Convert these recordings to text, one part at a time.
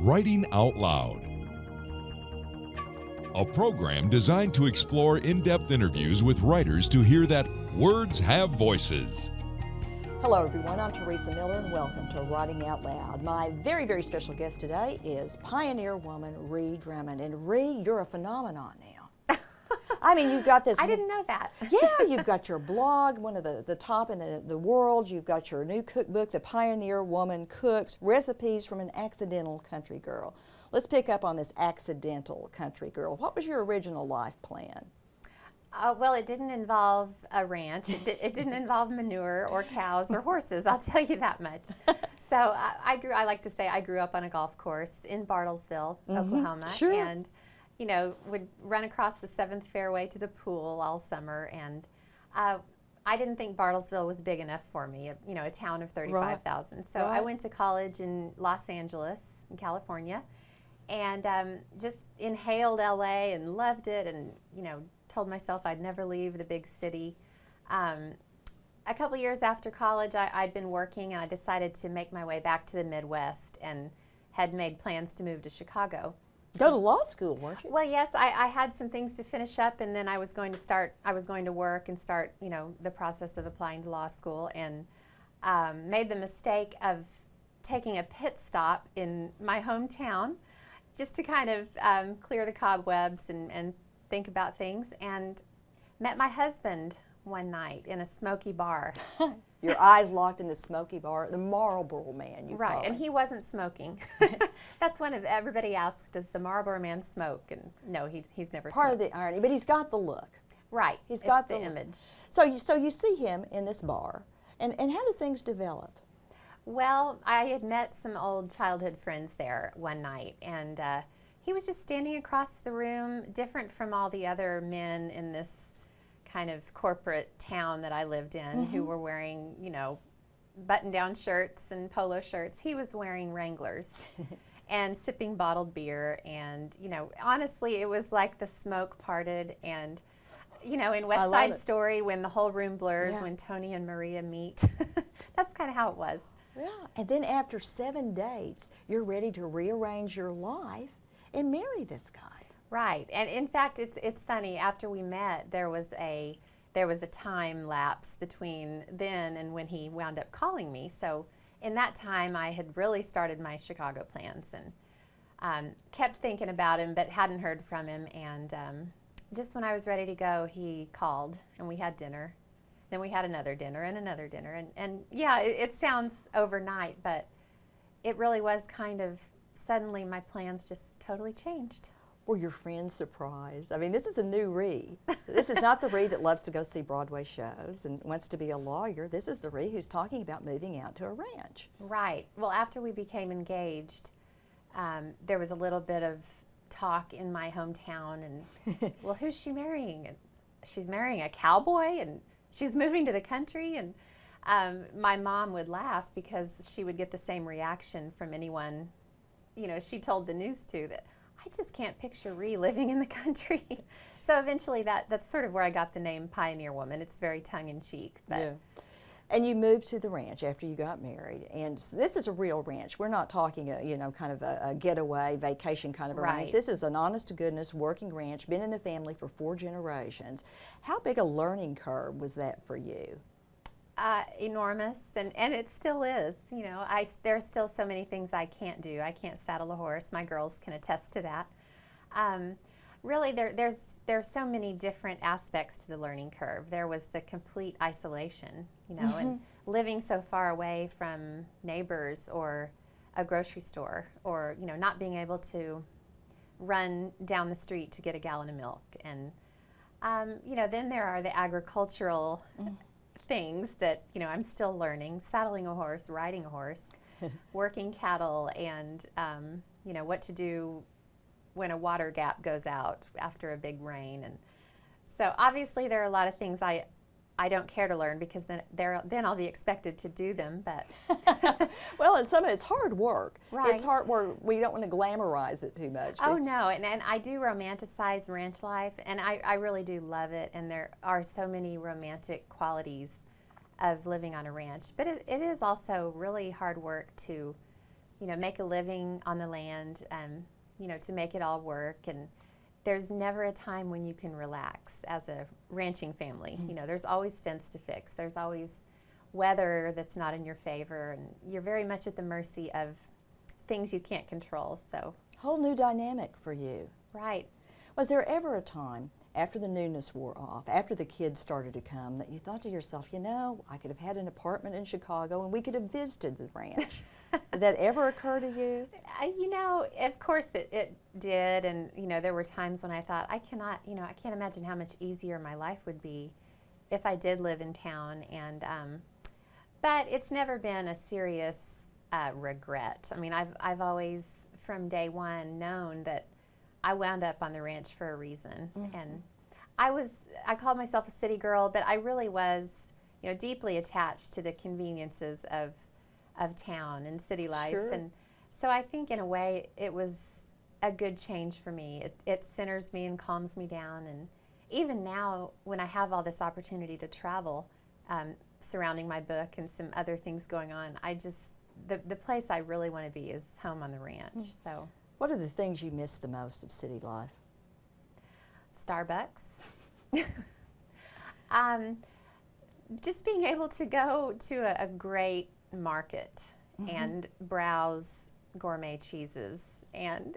Writing Out Loud, a program designed to explore in-depth interviews with writers to hear that words have voices. Hello everyone, I'm Teresa Miller and welcome to Writing Out Loud. My very, very special guest today is pioneer woman Ree Drummond. And Ree, you're a phenomenon now. I mean, you've got this... I didn't know that. Yeah, you've got your blog, one of the top in the world. You've got your new cookbook, The Pioneer Woman Cooks, Recipes from an Accidental Country Girl. Let's pick up on this accidental country girl. What was your original life plan? Well, it didn't involve a ranch. It didn't involve manure or cows or horses, I'll tell you that much. So I like to say I grew up on a golf course in Bartlesville, Oklahoma. Sure. And, you know, would run across the 7th fairway to the pool all summer. And I didn't think Bartlesville was big enough for me, you know, a town of 35,000. So I went to college in Los Angeles, in California, and just inhaled LA and loved it, and, you know, told myself I'd never leave the big city. A couple years after college, I'd been working, and I decided to make my way back to the Midwest and had made plans to move to Chicago. Go to law school, weren't you? Well, yes, I had some things to finish up, and then I was going to work and start, you know, the process of applying to law school, and made the mistake of taking a pit stop in my hometown just to kind of clear the cobwebs and think about things, and met my husband one night in a smoky bar. Your eyes locked in the smoky bar, the Marlboro Man, you call Right, and it. he wasn't smoking. That's one of, everybody asks, does the Marlboro Man smoke? And no, he's never smoked. Part of the irony, but he's got the look. Right, He's got the image. So you see him in this bar, and how do things develop? Well, I had met some old childhood friends there one night, and he was just standing across the room, different from all the other men in this kind of corporate town that I lived in, who were wearing, you know, button-down shirts and polo shirts. He was wearing Wranglers and sipping bottled beer, and, you know, honestly, it was like the smoke parted, and, you know, in West Side Story, when the whole room blurs, when Tony and Maria meet, that's kind of how it was. Yeah, and then after 7 dates, you're ready to rearrange your life and marry this guy. Right, and in fact, it's funny. After we met, there was a time lapse between then and when he wound up calling me. So in that time, I had really started my Chicago plans, and kept thinking about him, but hadn't heard from him. And just when I was ready to go, he called, and we had dinner. Then we had another dinner and another dinner, and yeah, it sounds overnight, but it really was kind of suddenly my plans just totally changed. Were your friends surprised? I mean, this is a new Ree. This is not the Ree that loves to go see Broadway shows and wants to be a lawyer. This is the Ree who's talking about moving out to a ranch. Right. Well, after we became engaged, there was a little bit of talk in my hometown, and well, who's she marrying? And she's marrying a cowboy, and she's moving to the country. And my mom would laugh because she would get the same reaction from anyone, you know, she told the news to, that I just can't picture Ree living in the country. So eventually that's sort of where I got the name Pioneer Woman. It's very tongue-in-cheek. Yeah. And you moved to the ranch after you got married. And this is a real ranch. We're not talking a, you know, kind of a getaway, vacation kind of a ranch. This is an honest-to-goodness working ranch, been in the family for 4 generations. How big a learning curve was that for you? Enormous, and it still is. You know, there are still so many things I can't do. I can't saddle a horse. My girls can attest to that. Really, there's so many different aspects to the learning curve. There was the complete isolation, you know, and living so far away from neighbors or a grocery store, or, you know, not being able to run down the street to get a gallon of milk. And you know, then there are the agricultural things that, you know, I'm still learning: saddling a horse, riding a horse, working cattle, and you know, what to do when a water gap goes out after a big rain. And so obviously there are a lot of things I don't care to learn, because then I'll be expected to do them. But well, and some of it's hard work. Right. It's hard work. We don't want to glamorize it too much. Oh no, and I do romanticize ranch life, and I really do love it, and there are so many romantic qualities of living on a ranch. But it is also really hard work to make a living on the land, to make it all work. And there's never a time when you can relax as a ranching family. There's always fence to fix. There's always weather that's not in your favor, and you're very much at the mercy of things you can't control. So whole new dynamic for you. Right. Was there ever a time after the newness wore off, after the kids started to come, that you thought to yourself, I could have had an apartment in Chicago and we could have visited the ranch? Did that ever occur to you? Of course it did, and there were times when I thought, I can't imagine how much easier my life would be if I did live in town. And but it's never been a serious regret. I mean, I've always, from day one, known that I wound up on the ranch for a reason. And I called myself a city girl, but I really was, deeply attached to the conveniences of town and city life. Sure. And so I think in a way it was a good change for me. It centers me and calms me down. And even now, when I have all this opportunity to travel, surrounding my book and some other things going on, the place I really want to be is home on the ranch. So, what are the things you miss the most of city life? Starbucks. Just being able to go to a great market and browse gourmet cheeses. And,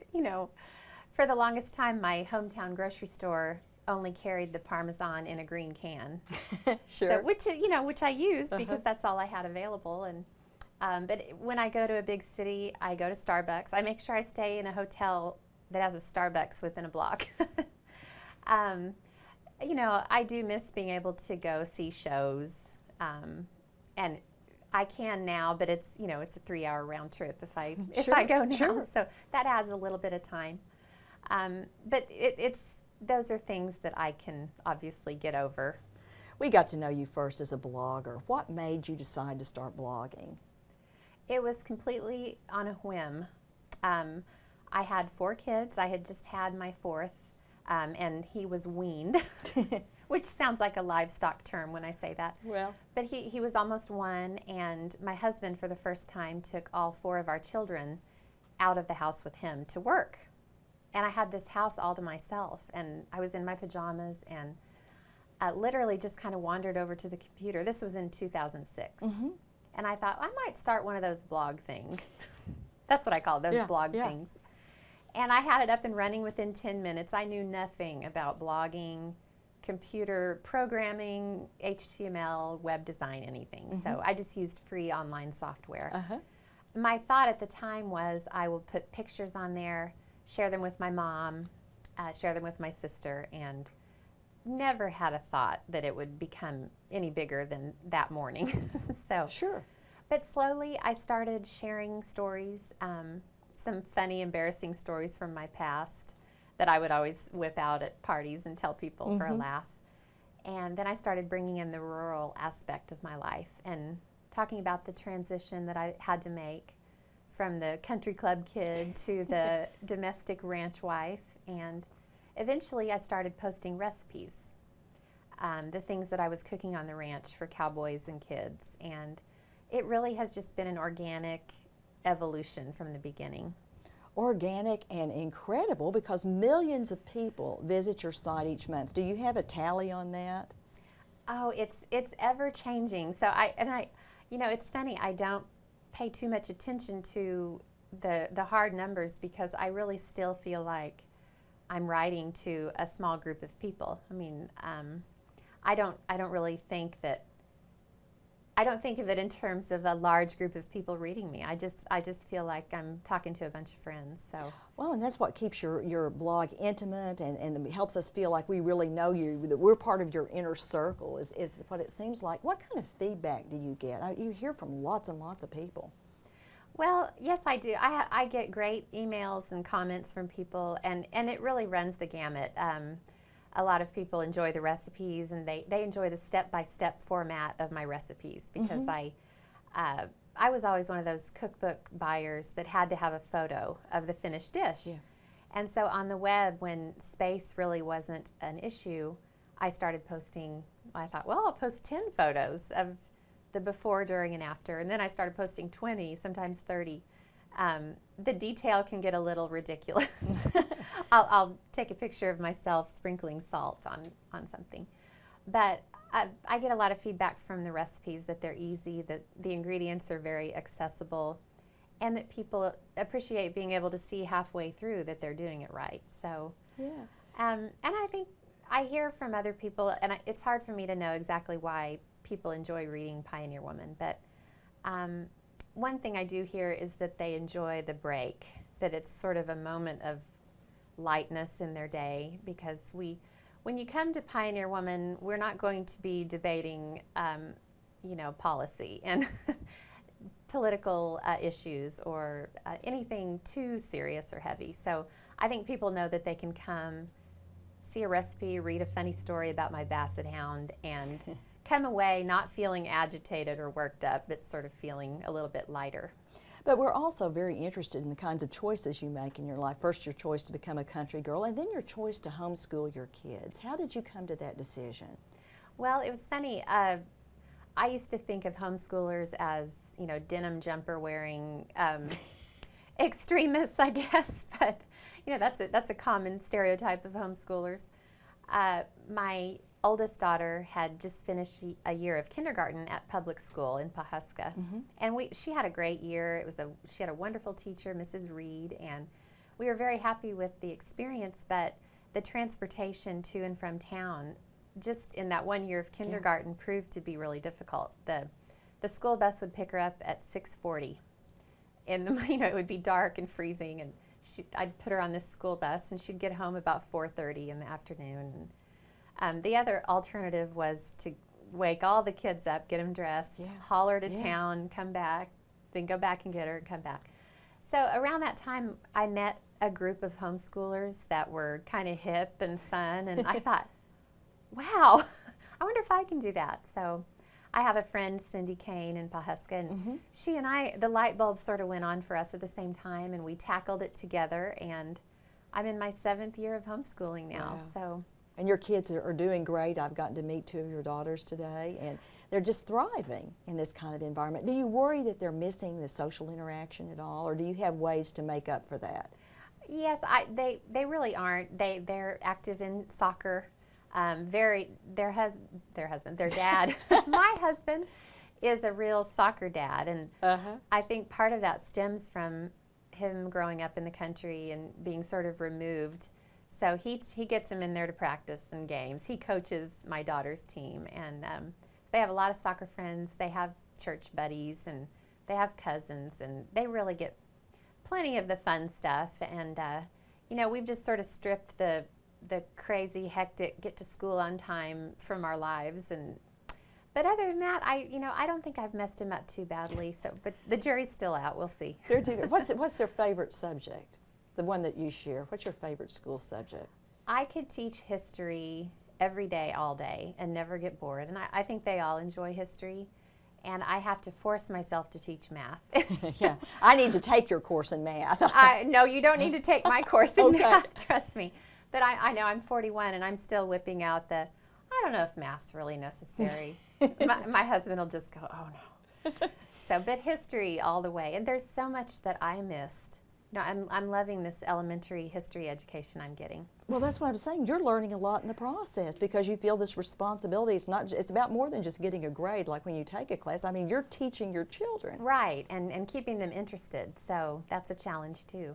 for the longest time, my hometown grocery store only carried the Parmesan in a green can. Sure. So, which I used because that's all I had available. And but when I go to a big city, I go to Starbucks. I make sure I stay in a hotel that has a Starbucks within a block. I do miss being able to go see shows, and I can now, but it's a 3-hour round trip if I go now. Sure. So that adds a little bit of time. But those are things that I can obviously get over. We got to know you first as a blogger. What made you decide to start blogging? It was completely on a whim. I had 4 kids. I had just had my 4th, and he was weaned, which sounds like a livestock term when I say that. Well. But he was almost 1, and my husband, for the first time, took all 4 of our children out of the house with him to work. And I had this house all to myself, and I was in my pajamas and literally just kind of wandered over to the computer. This was in 2006. And I thought, I might start one of those blog things. That's what I call those blog things. And I had it up and running within 10 minutes. I knew nothing about blogging, computer programming, HTML, web design, anything. So I just used free online software. My thought at the time was I will put pictures on there, share them with my mom, share them with my sister, and never had a thought that it would become any bigger than that morning. So Sure. But slowly I started sharing stories, some funny, embarrassing stories from my past that I would always whip out at parties and tell people for a laugh. And then I started bringing in the rural aspect of my life and talking about the transition that I had to make from the country club kid to the domestic ranch wife. And eventually I started posting recipes, the things that I was cooking on the ranch for cowboys and kids. And it really has just been an organic evolution from the beginning. Organic and incredible, because millions of people visit your site each month. Do you have a tally on that? Oh, it's ever changing. So it's funny, I don't pay too much attention to the hard numbers because I really still feel like I'm writing to a small group of people. I mean, I don't really think that. I don't think of it in terms of a large group of people reading me. I just feel like I'm talking to a bunch of friends. So. Well, and that's what keeps your blog intimate and helps us feel like we really know you, that we're part of your inner circle, is what it seems like. What kind of feedback do you get? You hear from lots and lots of people. Well, yes, I do. I get great emails and comments from people, and it really runs the gamut. A lot of people enjoy the recipes, and they enjoy the step-by-step format of my recipes because I was always one of those cookbook buyers that had to have a photo of the finished dish. Yeah. And so on the web, when space really wasn't an issue, I started posting. I thought, well, I'll post 10 photos of the before, during, and after. And then I started posting 20, sometimes 30. The detail can get a little ridiculous. I'll take a picture of myself sprinkling salt on something. But I get a lot of feedback from the recipes that they're easy, that the ingredients are very accessible, and that people appreciate being able to see halfway through that they're doing it right. So, yeah. And I think I hear from other people, and it's hard for me to know exactly why people enjoy reading Pioneer Woman, but one thing I do hear is that they enjoy the break, that it's sort of a moment of lightness in their day, because when you come to Pioneer Woman, we're not going to be debating, policy and political issues or anything too serious or heavy. So I think people know that they can come, see a recipe, read a funny story about my basset hound, and come away not feeling agitated or worked up, but sort of feeling a little bit lighter. But we're also very interested in the kinds of choices you make in your life. First, your choice to become a country girl, and then your choice to homeschool your kids. How did you come to that decision? Well, it was funny. I used to think of homeschoolers as, denim jumper wearing extremists, I guess. But that's a common stereotype of homeschoolers. My oldest daughter had just finished a year of kindergarten at public school in Pawhuska, and she had a great year. She had a wonderful teacher, Mrs. Reed, and we were very happy with the experience. But the transportation to and from town, just in that 1 year of kindergarten, proved to be really difficult. The school bus would pick her up at 6:40, and it would be dark and freezing, and I'd put her on this school bus, and she'd get home about 4:30 in the afternoon. The other alternative was to wake all the kids up, get them dressed, haul her to town, come back, then go back and get her and come back. So around that time, I met a group of homeschoolers that were kind of hip and fun, and I thought, wow, I wonder if I can do that. So I have a friend, Cindy Kane, in Pawhuska, and she and I, the light bulb sort of went on for us at the same time, and we tackled it together, and I'm in my 7th year of homeschooling now. Wow. So. And your kids are doing great. I've gotten to meet 2 of your daughters today, and they're just thriving in this kind of environment. Do you worry that they're missing the social interaction at all, or do you have ways to make up for that? Yes, they really aren't. They're active in soccer. Their dad, my husband, is a real soccer dad, and I think part of that stems from him growing up in the country and being sort of removed. So he gets them in there to practice in games. He coaches my daughter's team, and they have a lot of soccer friends. They have church buddies, and they have cousins, and they really get plenty of the fun stuff. And we've just sort of stripped the crazy, hectic, get to school on time from our lives. But other than that, I don't think I've messed them up too badly. So, but the jury's still out. We'll see. What's their favorite subject? The one that you share. What's your favorite school subject? I could teach history every day, all day, and never get bored. And I think they all enjoy history. And I have to force myself to teach math. Yeah, I need to take your course in math. No, you don't need to take my course in math, trust me. But I know I'm 41, and I'm still whipping out I don't know if math's really necessary. my husband will just go, oh no. But history all the way. And there's so much that I missed. I'm loving this elementary history education I'm getting. Well, that's what I'm saying. You're learning a lot in the process because you feel this responsibility. It's about more than just getting a grade like when you take a class. I mean, you're teaching your children. Right, and keeping them interested. So that's a challenge too.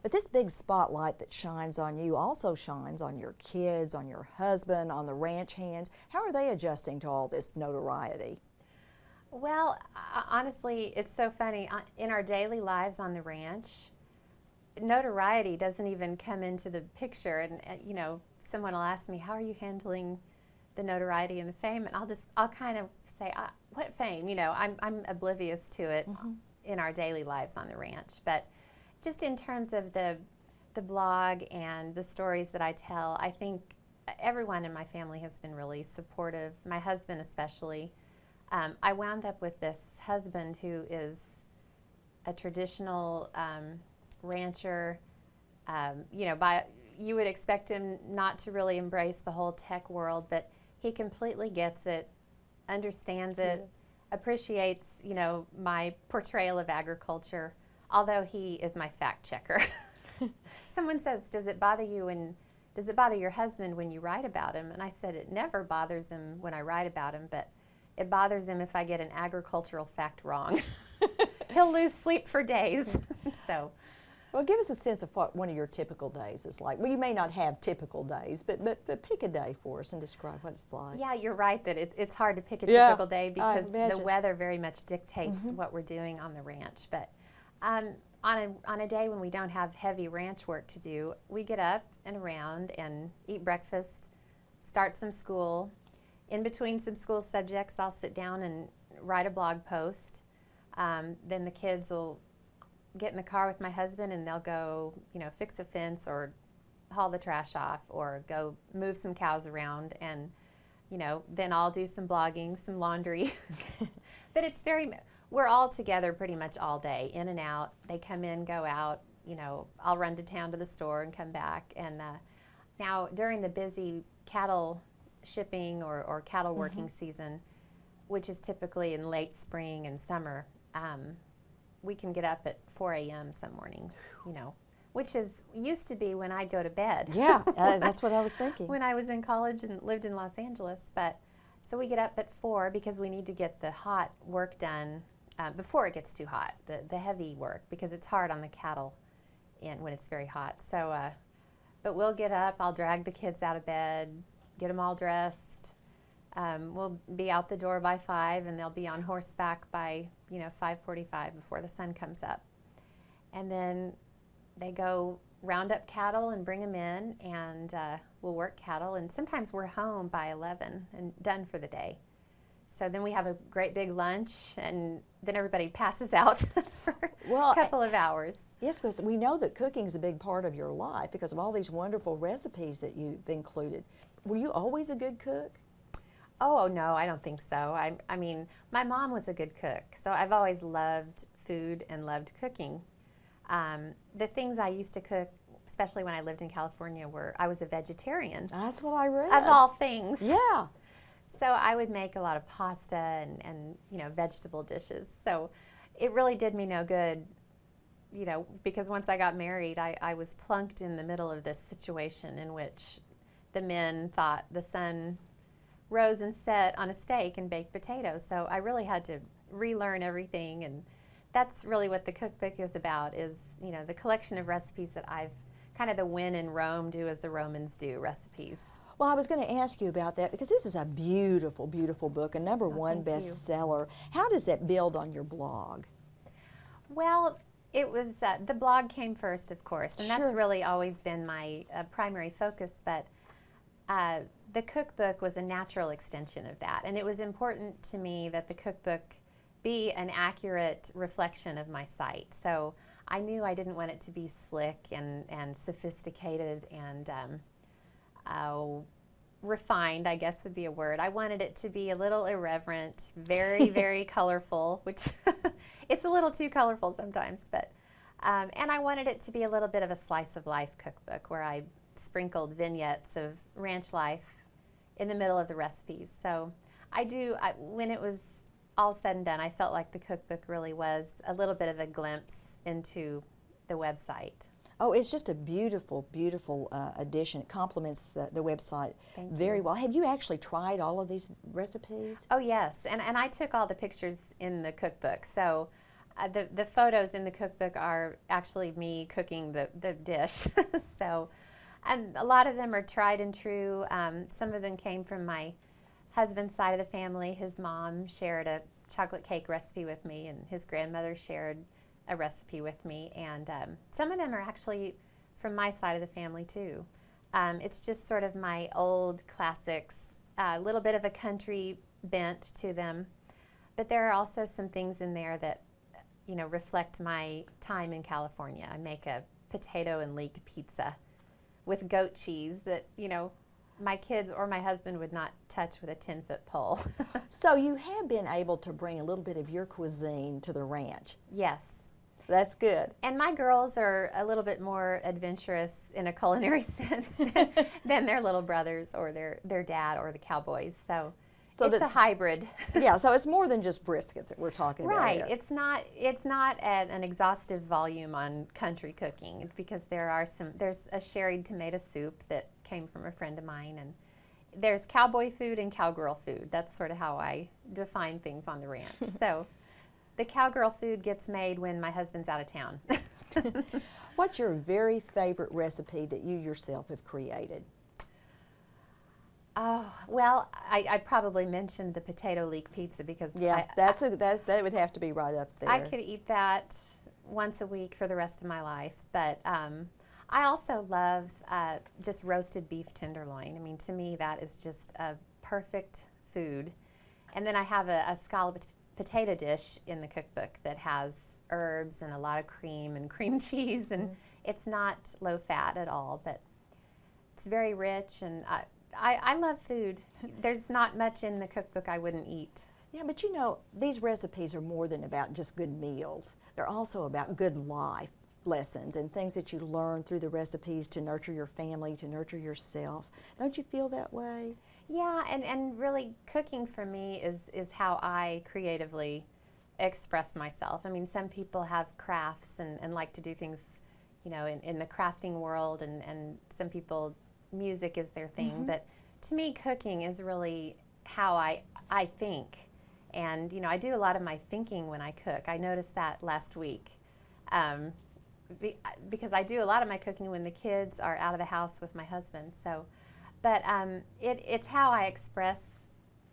But this big spotlight that shines on you also shines on your kids, on your husband, on the ranch hands. How are they adjusting to all this notoriety? Well, honestly, it's so funny. In our daily lives on the ranch, notoriety doesn't even come into the picture. And someone will ask me, how are you handling the notoriety and the fame? And I'll kind of say, what fame? I'm oblivious to it in our daily lives on the ranch. But just in terms of the blog and the stories that I tell, I think everyone in my family has been really supportive, my husband especially. I wound up with this husband who is a traditional rancher. You would expect him not to really embrace the whole tech world, but he completely gets it, understands it, appreciates, my portrayal of agriculture, although he is my fact checker. Someone says, does it bother your husband when you write about him? And I said, it never bothers him when I write about him, but it bothers him if I get an agricultural fact wrong. He'll lose sleep for days. So, well, give us a sense of what one of your typical days is like. Well, you may not have typical days, but pick a day for us and describe what it's like. Yeah, you're right that it's hard to pick a typical day because the weather very much dictates what we're doing on the ranch. But on a day when we don't have heavy ranch work to do, we get up and around and eat breakfast, start some school. In between some school subjects, I'll sit down and write a blog post. Then the kids will get in the car with my husband and they'll go, fix a fence or haul the trash off or go move some cows around, and then I'll do some blogging, some laundry. But we're all together pretty much all day, in and out. They come in, go out, I'll run to town to the store and come back. And now during the busy cattle shipping or cattle working season, which is typically in late spring and summer, we can get up at 4 a.m. some mornings, which used to be when I'd go to bed. Yeah, that's what I was thinking. When I was in college and lived in Los Angeles. But so we get up at 4 because we need to get the hot work done before it gets too hot, the heavy work, because it's hard on the cattle when it's very hot. So, but we'll get up, I'll drag the kids out of bed, get them all dressed. We'll be out the door by 5, and they'll be on horseback by 5:45 before the sun comes up. And then they go round up cattle and bring them in, and we'll work cattle. And sometimes we're home by 11 and done for the day. So then we have a great big lunch, and then everybody passes out for a couple of hours. Yes, but we know that cooking is a big part of your life because of all these wonderful recipes that you've included. Were you always a good cook? Oh, no, I don't think so. I mean, my mom was a good cook, so I've always loved food and loved cooking. The things I used to cook, especially when I lived in California, I was a vegetarian. That's what I read. Of all things. Yeah. So I would make a lot of pasta and vegetable dishes. So it really did me no good, because once I got married, I was plunked in the middle of this situation in which the men thought the sun rose and set on a steak and baked potatoes. So I really had to relearn everything, and that's really what the cookbook is about, is the collection of recipes that I've kind of the when in Rome, do as the Romans do recipes. Well, I was going to ask you about that because this is a beautiful, beautiful book, a #1 bestseller. How does that build on your blog? Well, it was the blog came first, of course, and that's really always been my primary focus, but the cookbook was a natural extension of that, and it was important to me that the cookbook be an accurate reflection of my site. So I knew I didn't want it to be slick and sophisticated and refined, I guess would be a word. I wanted it to be a little irreverent, very, very colorful, which it's a little too colorful sometimes, but and I wanted it to be a little bit of a slice of life cookbook where I sprinkled vignettes of ranch life in the middle of the recipes. So when it was all said and done, I felt like the cookbook really was a little bit of a glimpse into the website. Oh, it's just a beautiful, beautiful addition. It complements the website very well. Have you actually tried all of these recipes? Oh, yes, and I took all the pictures in the cookbook. So the photos in the cookbook are actually me cooking the dish. So, and a lot of them are tried and true. Some of them came from my husband's side of the family. His mom shared a chocolate cake recipe with me, and his grandmother shared a recipe with me, and some of them are actually from my side of the family too. It's just sort of my old classics, a little bit of a country bent to them, but there are also some things in there that reflect my time in California. I make a potato and leek pizza with goat cheese that my kids or my husband would not touch with a 10-foot pole. So you have been able to bring a little bit of your cuisine to the ranch. Yes. That's good. And my girls are a little bit more adventurous in a culinary sense than their little brothers or their dad or the cowboys. So So it's a hybrid. Yeah, so it's more than just briskets that we're talking about Right. here. It's not an exhaustive volume on country cooking. It's because there's a sherried tomato soup that came from a friend of mine, and there's cowboy food and cowgirl food. That's sort of how I define things on the ranch. So the cowgirl food gets made when my husband's out of town. What's your very favorite recipe that you yourself have created? Oh, well, I probably mentioned the potato leek pizza because that would have to be right up there. I could eat that once a week for the rest of my life. But I also love just roasted beef tenderloin. I mean, to me, that is just a perfect food. And then I have a scalloped potato dish in the cookbook that has herbs and a lot of cream and cream cheese, and it's not low fat at all, but it's very rich, and I love food. There's not much in the cookbook I wouldn't eat. Yeah, but you know, these recipes are more than about just good meals. They're also about good life lessons and things that you learn through the recipes to nurture your family, to nurture yourself. Don't you feel that way? Yeah, and really cooking for me is how I creatively express myself. I mean, some people have crafts and like to do things, you know, in the crafting world, and some people, music is their thing. But to me, cooking is really how I think. And, you know, I do a lot of my thinking when I cook. I noticed that last week. Because I do a lot of my cooking when the kids are out of the house with my husband. So, but it's how I express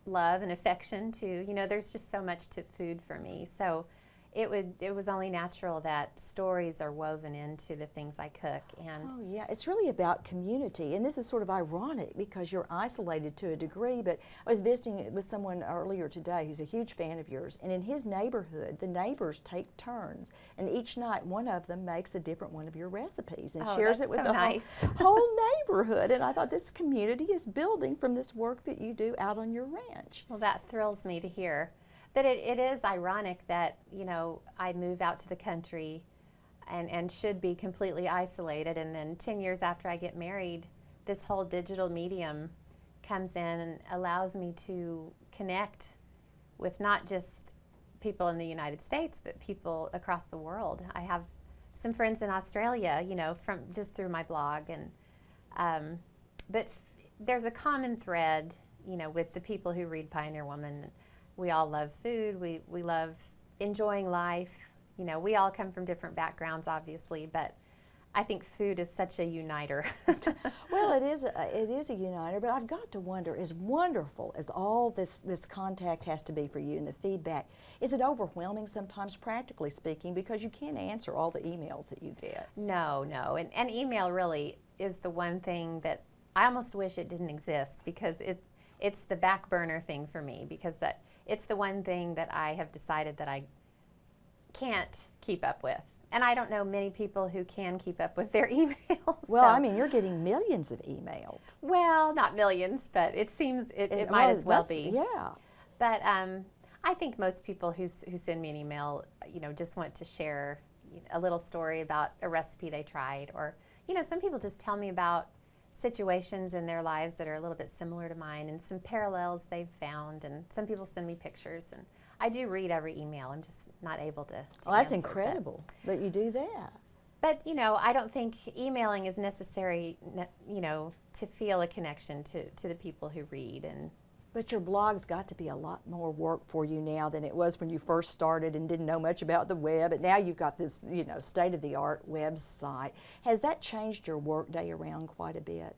love and affection too. You know, there's just so much to food for me. So it was only natural that stories are woven into the things I cook. And oh yeah, it's really about community, and this is sort of ironic because you're isolated to a degree, but I was visiting with someone earlier today who's a huge fan of yours, and in his neighborhood the neighbors take turns, and each night one of them makes a different one of your recipes and shares it with the whole neighborhood. And I thought this community is building from this work that you do out on your ranch. Well, that thrills me to hear. But it is ironic that, you know, I move out to the country and should be completely isolated, and then 10 years after I get married, this whole digital medium comes in and allows me to connect with not just people in the United States, but people across the world. I have some friends in Australia, you know, from just through my blog, and but there's a common thread, you know, with the people who read Pioneer Woman. We all love food. We love enjoying life. You know, we all come from different backgrounds, obviously, but I think food is such a uniter. Well, it is a uniter, but I've got to wonder, as wonderful as all this contact has to be for you and the feedback, is it overwhelming sometimes, practically speaking, because you can't answer all the emails that you get? No. And email really is the one thing that I almost wish it didn't exist, because it's the back burner thing for me, because it's the one thing that I have decided that I can't keep up with. And I don't know many people who can keep up with their emails. Well, I mean, you're getting millions of emails. Well, not millions, but it seems it might as well be. Yeah. But I think most people who send me an email, you know, just want to share a little story about a recipe they tried, or, you know, some people just tell me about situations in their lives that are a little bit similar to mine and some parallels they've found, and some people send me pictures, and I do read every email. I'm just not able to well, that's answer, incredible that you do that. But, you know, I don't think emailing is necessary, you know, to feel a connection to the people who read. But your blog's got to be a lot more work for you now than it was when you first started and didn't know much about the web. And now you've got this, you know, state-of-the-art website. Has that changed your work day around quite a bit?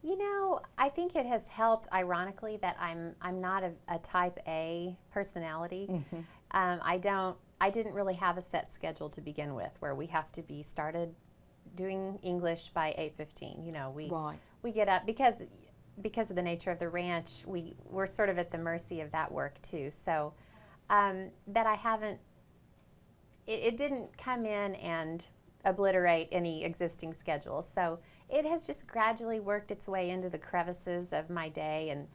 You know, I think it has helped, ironically, that I'm not a type A personality. I didn't really have a set schedule to begin with, where we have to be started doing English by 8:15. You know, we get up because of the nature of the ranch. We're sort of at the mercy of that work too. So that I haven't. It didn't come in and obliterate any existing schedule. So it has just gradually worked its way into the crevices of my day, and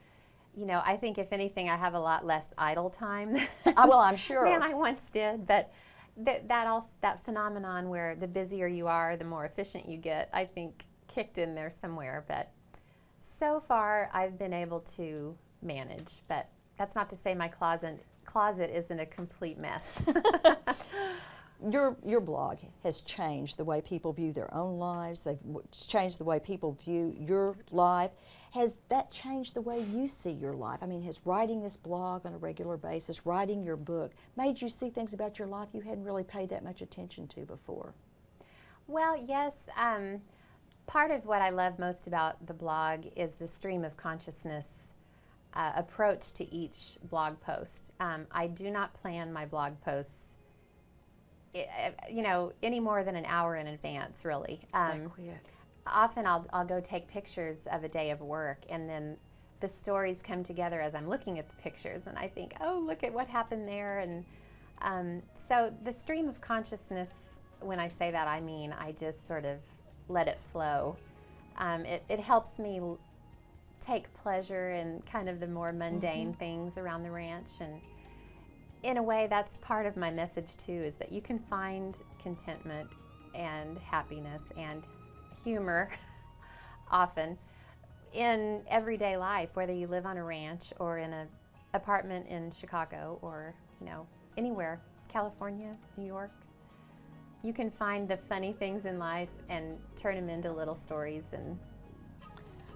you know, I think if anything, I have a lot less idle time. Well, I'm sure. Than I once did, but that phenomenon where the busier you are, the more efficient you get, I think kicked in there somewhere. But so far, I've been able to manage. But that's not to say my closet isn't a complete mess. Your blog has changed the way people view their own lives. They've changed the way people view your life. Has that changed the way you see your life? I mean, has writing this blog on a regular basis, writing your book, made you see things about your life you hadn't really paid that much attention to before? Well, yes. Part of what I love most about the blog is the stream of consciousness approach to each blog post. I do not plan my blog posts any more than an hour in advance, really. Often I'll go take pictures of a day of work, and then the stories come together as I'm looking at the pictures, and I think, oh, look at what happened there. And so the stream of consciousness, when I say that, I mean I just sort of let it flow. It helps me take pleasure in kind of the more mundane things around the ranch, and in a way, that's part of my message too, is that you can find contentment and happiness and humor often in everyday life, whether you live on a ranch or in an apartment in Chicago or, anywhere, California, New York. You can find the funny things in life and turn them into little stories.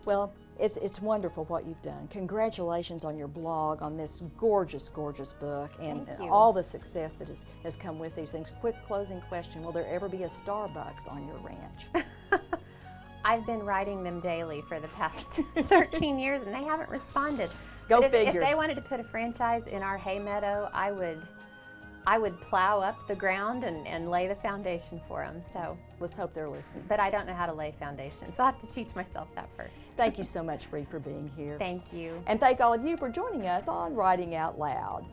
Well, it's wonderful what you've done. Congratulations on your blog, on this gorgeous, gorgeous book, and all the success that has come with these things. Quick closing question, will there ever be a Starbucks on your ranch? I've been writing them daily for the past 13 years, and they haven't responded. Go but figure. If they wanted to put a franchise in our hay meadow, I would plow up the ground and lay the foundation for them. So let's hope they're listening. But I don't know how to lay foundation, so I'll have to teach myself that first. Thank you so much, Ree, for being here. Thank you. And thank all of you for joining us on Writing Out Loud.